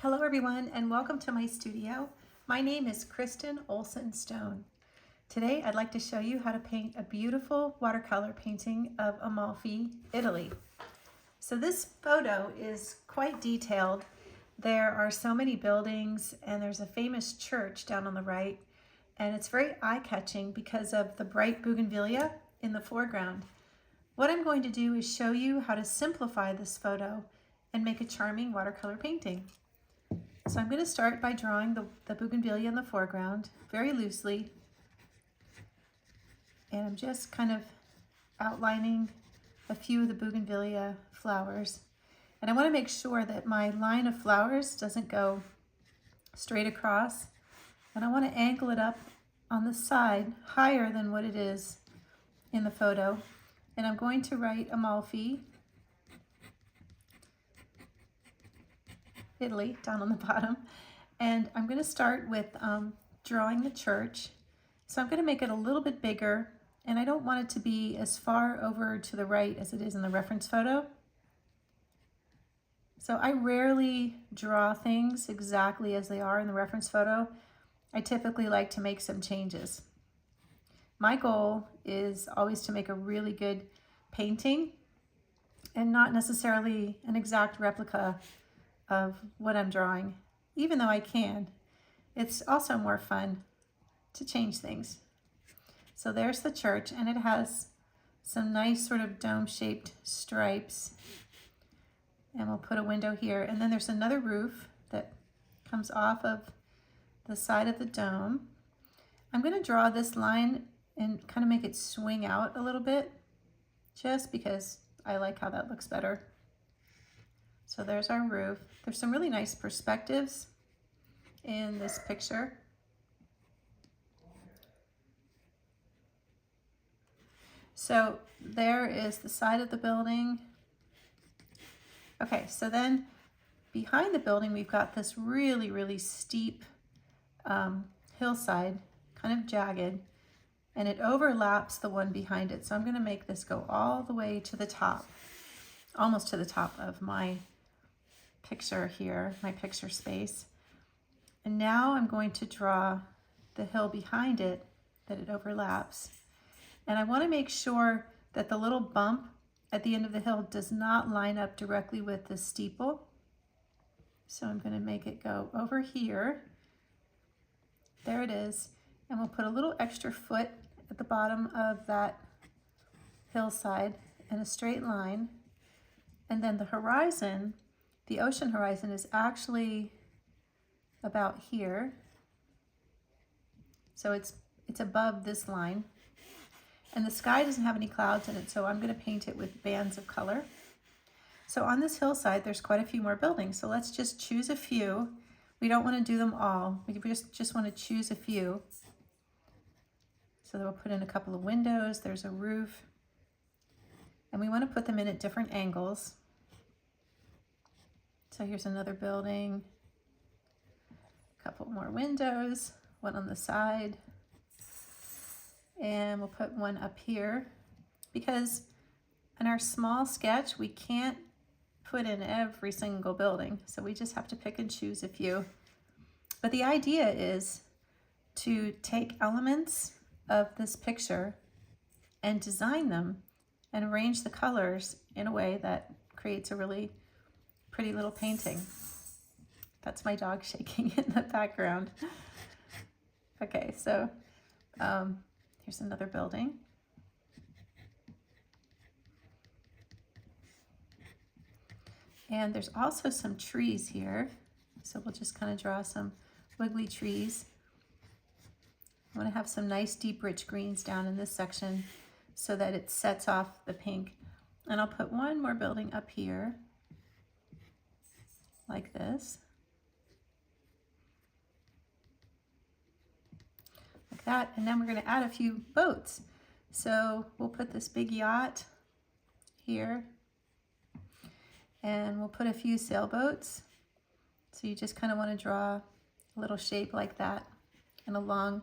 Hello everyone and welcome to my studio. My name is Kristen Olson Stone. Today I'd like to show you how to paint a beautiful watercolor painting of Amalfi, Italy. So this photo is quite detailed. There are so many buildings and there's a famous church down on the right, and it's very eye-catching because of the bright bougainvillea in the foreground. What I'm going to do is show you how to simplify this photo and make a charming watercolor painting. So I'm going to start by drawing the bougainvillea in the foreground very loosely, and I'm just kind of outlining a few of the bougainvillea flowers. And I want to make sure that my line of flowers doesn't go straight across, and I want to angle it up on the side higher than what it is in the photo. And I'm going to write Amalfi, Italy, down on the bottom. And I'm going to start with drawing the church. So I'm going to make it a little bit bigger, and I don't want it to be as far over to the right as it is in the reference photo. So I rarely draw things exactly as they are in the reference photo. I typically like to make some changes. My goal is always to make a really good painting and not necessarily an exact replica of what I'm drawing, even though I can. It's also more fun to change things. So there's the church, and it has some nice sort of dome-shaped stripes. And we'll put a window here, and then there's another roof that comes off of the side of the dome. I'm going to draw this line and kind of make it swing out a little bit, just because I like how that looks better. So there's our roof. There's some really nice perspectives in this picture. So there is the side of the building. Okay, so then behind the building, we've got this really, really steep hillside, kind of jagged, and it overlaps the one behind it. So I'm going to make this go all the way to the top, almost to the top of my picture here, my picture space. And now I'm going to draw the hill behind it that it overlaps. And I want to make sure that the little bump at the end of the hill does not line up directly with the steeple. So I'm going to make it go over here. There it is. And we'll put a little extra foot at the bottom of that hillside and a straight line. And then the horizon, the ocean horizon, is actually about here. So it's above this line. And the sky doesn't have any clouds in it, so I'm going to paint it with bands of color. So on this hillside, there's quite a few more buildings. So let's just choose a few. We don't want to do them all. We just want to choose a few. So we'll put in a couple of windows. There's a roof. And we want to put them in at different angles. So here's another building. A couple more windows. One on the side. And we'll put one up here, because in our small sketch, we can't put in every single building. So we just have to pick and choose a few. But the idea is to take elements of this picture and design them and arrange the colors in a way that creates a really pretty little painting. That's my dog shaking in the background. Okay, so here's another building. And there's also some trees here. So we'll just kind of draw some wiggly trees. I want to have some nice deep rich greens down in this section so that it sets off the pink. And I'll put one more building up here like this. Like that. And then we're going to add a few boats. So we'll put this big yacht here, and we'll put a few sailboats. So you just kind of want to draw a little shape like that and a long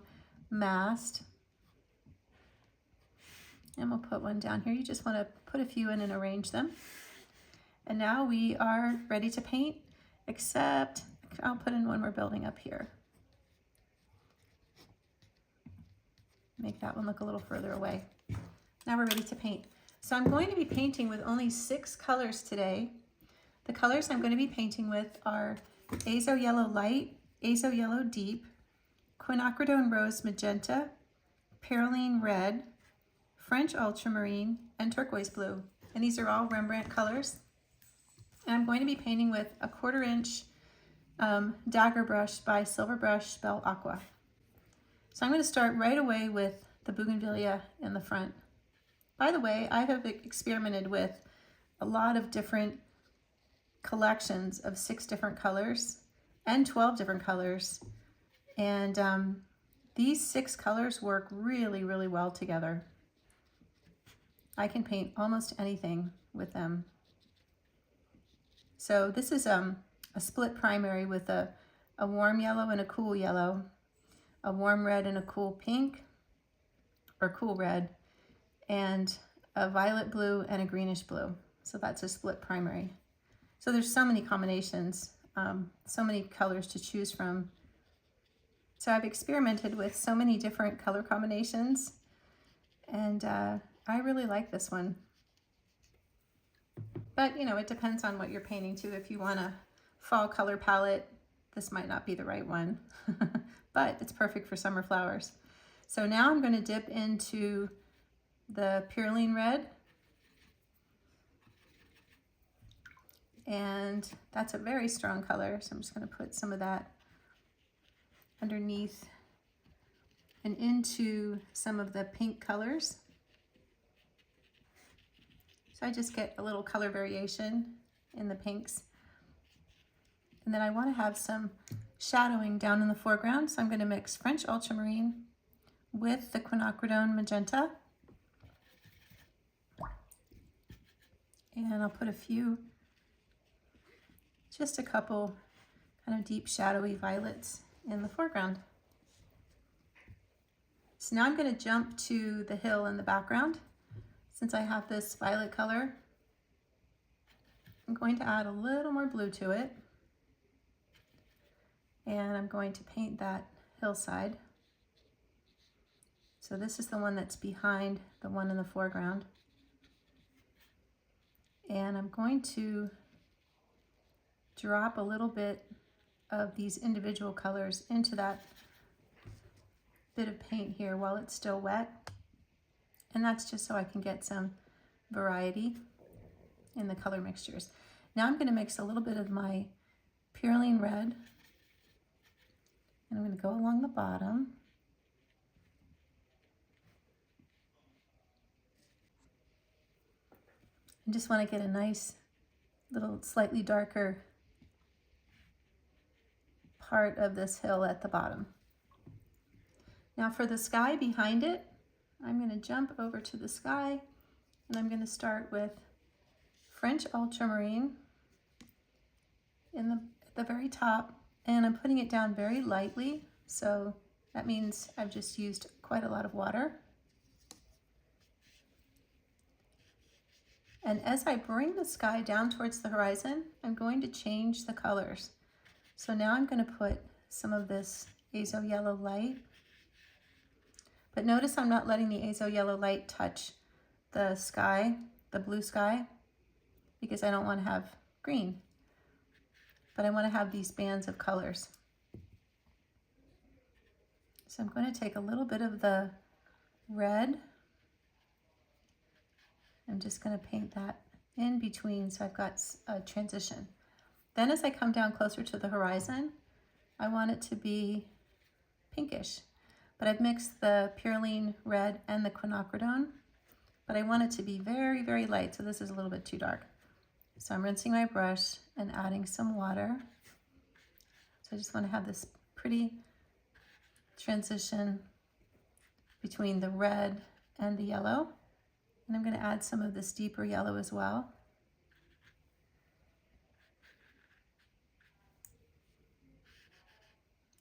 mast. And we'll put one down here. You just want to put a few in and arrange them. And now we are ready to paint, except I'll put in one more building up here. Make that one look a little further away. Now we're ready to paint. So I'm going to be painting with only 6 colors today. The colors I'm going to be painting with are Azo Yellow Light, Azo Yellow Deep, Quinacridone Rose Magenta, Perylene Red, French Ultramarine, and Turquoise Blue. And these are all Rembrandt colors. And I'm going to be painting with a 1/4 inch dagger brush by Silver Brush Belle Aqua. So I'm going to start right away with the Bougainvillea in the front. By the way, I have experimented with a lot of different collections of 6 different colors and 12 different colors. And these 6 colors work really, really well together. I can paint almost anything with them. So this is a split primary with a warm yellow and a cool yellow, a warm red and a cool pink, or cool red, and a violet blue and a greenish blue. So that's a split primary. So there's so many combinations, so many colors to choose from. So I've experimented with so many different color combinations, and I really like this one. But you know, it depends on what you're painting too. If you want a fall color palette, this might not be the right one, but it's perfect for summer flowers. So now I'm going to dip into the Perylene Red, and that's a very strong color, so I'm just going to put some of that underneath and into some of the pink colors. So I just get a little color variation in the pinks. And then I want to have some shadowing down in the foreground, so I'm going to mix French Ultramarine with the Quinacridone Magenta. And I'll put just a couple kind of deep shadowy violets in the foreground. So now I'm going to jump to the hill in the background. Since I have this violet color, I'm going to add a little more blue to it. And I'm going to paint that hillside. So this is the one that's behind the one in the foreground. And I'm going to drop a little bit of these individual colors into that bit of paint here while it's still wet. And that's just so I can get some variety in the color mixtures. Now I'm going to mix a little bit of my Perylene Red, and I'm going to go along the bottom. I just want to get a nice little slightly darker part of this hill at the bottom. Now for the sky behind it, I'm going to jump over to the sky, and I'm going to start with French Ultramarine at the very top, and I'm putting it down very lightly, so that means I've just used quite a lot of water. And as I bring the sky down towards the horizon, I'm going to change the colors. So now I'm going to put some of this Azo Yellow Light. But notice I'm not letting the Azo Yellow Light touch the sky, the blue sky, because I don't want to have green. But I want to have these bands of colors. So I'm going to take a little bit of the red. I'm just going to paint that in between so I've got a transition. Then as I come down closer to the horizon, I want it to be pinkish. But I've mixed the Perylene Red and the Quinacridone, but I want it to be very, very light, so this is a little bit too dark. So I'm rinsing my brush and adding some water. So I just want to have this pretty transition between the red and the yellow. And I'm going to add some of this deeper yellow as well.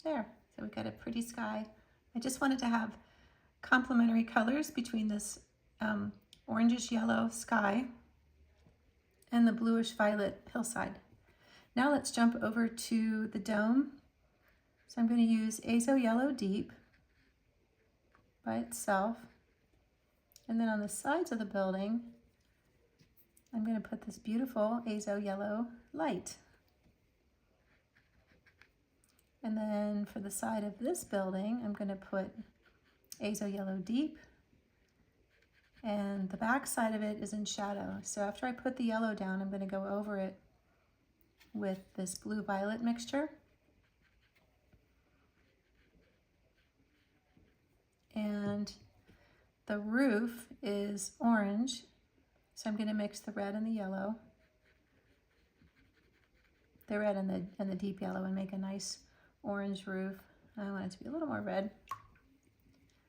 There, so we've got a pretty sky. I just wanted to have complementary colors between this orangish yellow sky and the bluish violet hillside. Now let's jump over to the dome. So I'm going to use Azo Yellow Deep by itself. And then on the sides of the building, I'm going to put this beautiful Azo Yellow Light. And then for the side of this building, I'm going to put Azo Yellow Deep. And the back side of it is in shadow. So after I put the yellow down, I'm going to go over it with this blue-violet mixture. And the roof is orange, so I'm going to mix the red and the yellow, the red and the deep yellow, and make a nice orange roof. I want it to be a little more red.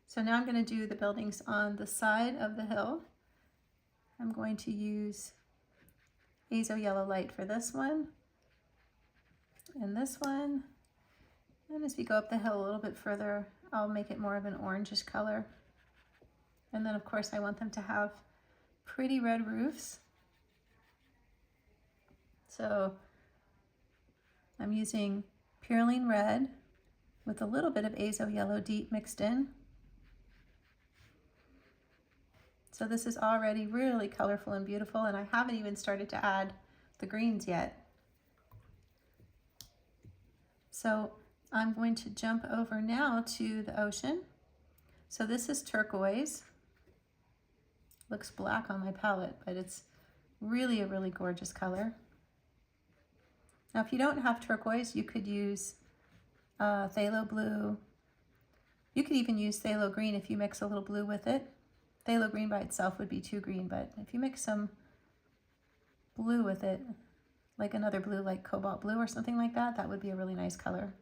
So now I'm going to do the buildings on the side of the hill. I'm going to use Azo Yellow Light for this one and this one. And as we go up the hill a little bit further, I'll make it more of an orangish color. And then of course I want them to have pretty red roofs. So I'm using Purline Red with a little bit of Azo Yellow Deep mixed in. So this is already really colorful and beautiful, and I haven't even started to add the greens yet. So I'm going to jump over now to the ocean. So this is Turquoise. Looks black on my palette, but it's really a really gorgeous color. Now if you don't have turquoise, you could use phthalo blue. You could even use phthalo green if you mix a little blue with it. Phthalo green by itself would be too green, but if you mix some blue with it, like another blue like Cobalt blue or something like that, that would be a really nice color.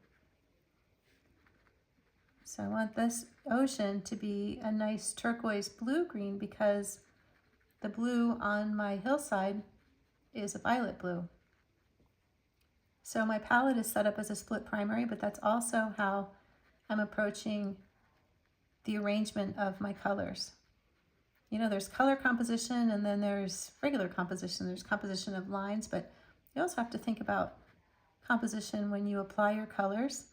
So I want this ocean to be a nice turquoise blue-green because the blue on my hillside is a violet blue. So my palette is set up as a split primary, but that's also how I'm approaching the arrangement of my colors. You know, there's color composition and then there's regular composition. There's composition of lines, but you also have to think about composition when you apply your colors.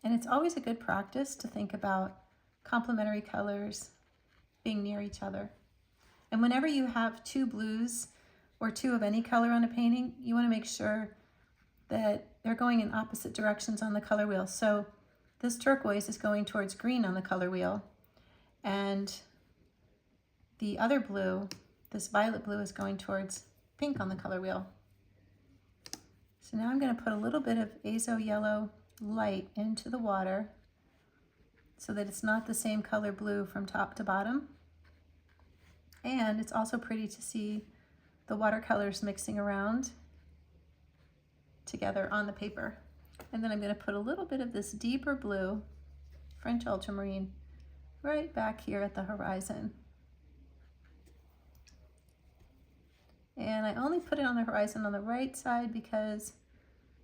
And it's always a good practice to think about complementary colors being near each other. And whenever you have two blues or two of any color on a painting, you want to make sure that they're going in opposite directions on the color wheel. So this turquoise is going towards green on the color wheel, and the other blue, this violet blue, is going towards pink on the color wheel. So now I'm going to put a little bit of Azo Yellow Light into the water so that it's not the same color blue from top to bottom. And it's also pretty to see the watercolors mixing around together on the paper. And then I'm going to put a little bit of this deeper blue, French ultramarine, right back here at the horizon. And I only put it on the horizon on the right side because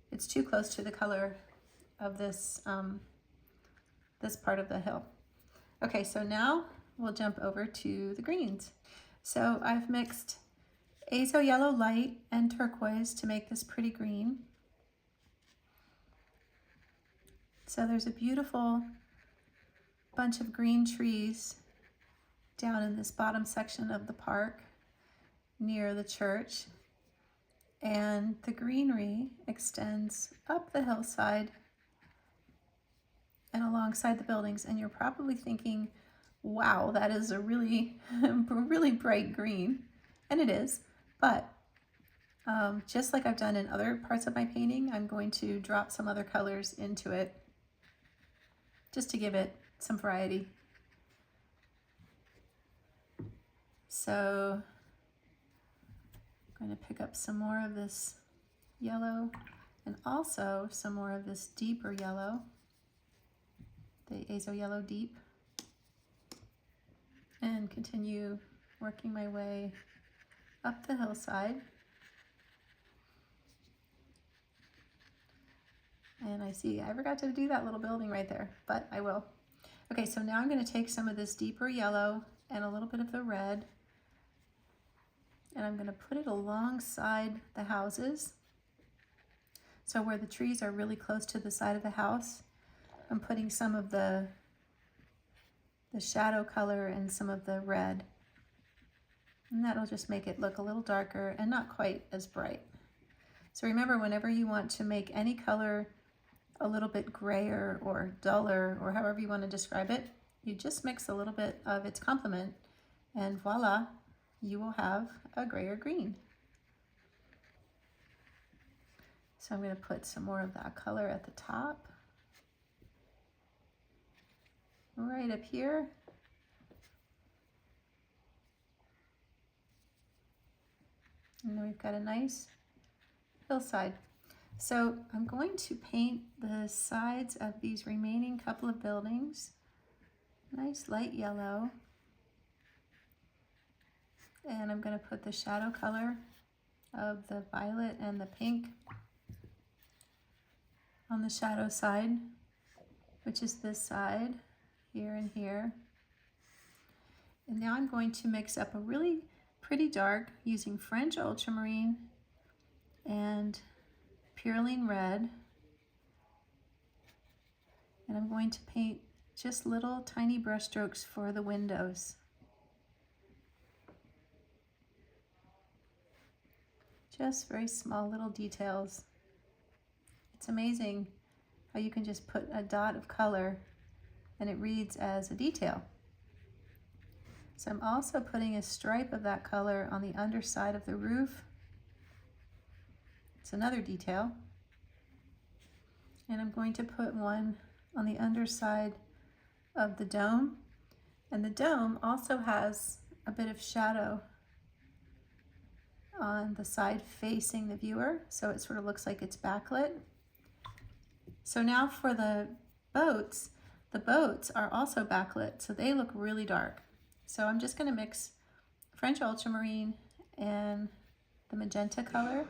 it's too close to the color of this, this part of the hill. Okay, so now we'll jump over to the greens. So I've mixed Azo Yellow Light and Turquoise to make this pretty green. So there's a beautiful bunch of green trees down in this bottom section of the park near the church, and the greenery extends up the hillside and alongside the buildings. And you're probably thinking, wow, that is a really really bright green, and it is. But just like I've done in other parts of my painting, I'm going to drop some other colors into it just to give it some variety. So I'm going to pick up some more of this yellow and also some more of this deeper yellow, the Azo Yellow Deep, and continue working my way up the hillside. And I see I forgot to do that little building right there, but I will. Okay, so now I'm going to take some of this deeper yellow and a little bit of the red, and I'm going to put it alongside the houses. So where the trees are really close to the side of the house, I'm putting some of the shadow color and some of the red. And that'll just make it look a little darker and not quite as bright. So remember, whenever you want to make any color a little bit grayer or duller, or however you want to describe it, you just mix a little bit of its complement, and voila, you will have a grayer green. So I'm going to put some more of that color at the top, right up here. And then we've got a nice hillside. So I'm going to paint the sides of these remaining couple of buildings nice light yellow. And I'm going to put the shadow color of the violet and the pink on the shadow side, which is this side, here and here. And now I'm going to mix up a really pretty dark using French ultramarine and Purline red. And I'm going to paint just little tiny brush strokes for the windows. Just very small little details. It's amazing how you can just put a dot of color and it reads as a detail. So I'm also putting a stripe of that color on the underside of the roof. It's another detail. And I'm going to put one on the underside of the dome. And the dome also has a bit of shadow on the side facing the viewer, so it sort of looks like it's backlit. So now for the boats are also backlit, so they look really dark. So I'm just going to mix French ultramarine and the magenta color,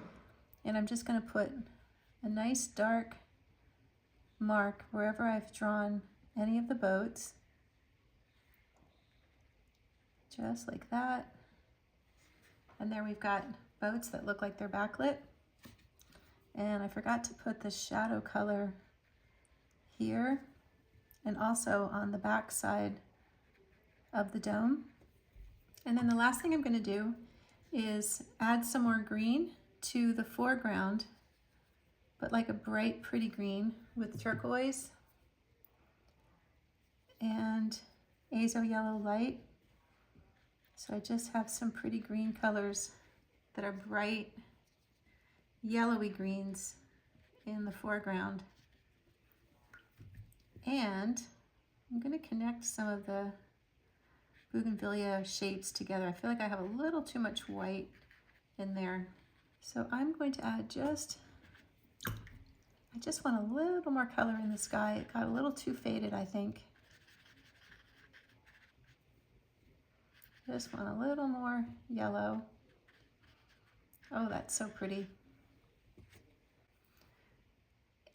and I'm just going to put a nice dark mark wherever I've drawn any of the boats, just like that. And there we've got boats that look like they're backlit. And I forgot to put the shadow color here and also on the back side of the dome. And then the last thing I'm going to do is add some more green to the foreground, but like a bright, pretty green with turquoise and azo yellow light. So I just have some pretty green colors that are bright yellowy greens in the foreground. And I'm going to connect some of the Bougainvillea shapes together. I feel like I have a little too much white in there. So I'm going to add I just want a little more color in the sky. It got a little too faded, I think. Just want a little more yellow. Oh, that's so pretty.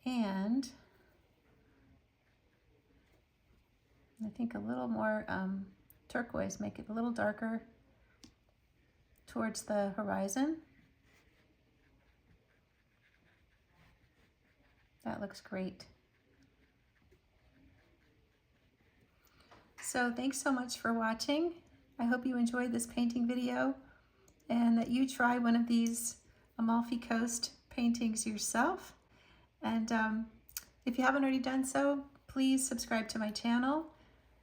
And I think a little more turquoise, make it a little darker towards the horizon. That looks great. So thanks so much for watching. I hope you enjoyed this painting video and that you try one of these Amalfi Coast paintings yourself. And if you haven't already done so, please subscribe to my channel,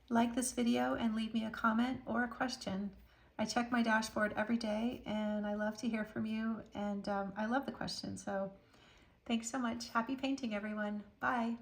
like this video, and leave me a comment or a question. I check my dashboard every day and I love to hear from you, and I love the questions. So thanks so much. Happy painting, everyone. Bye.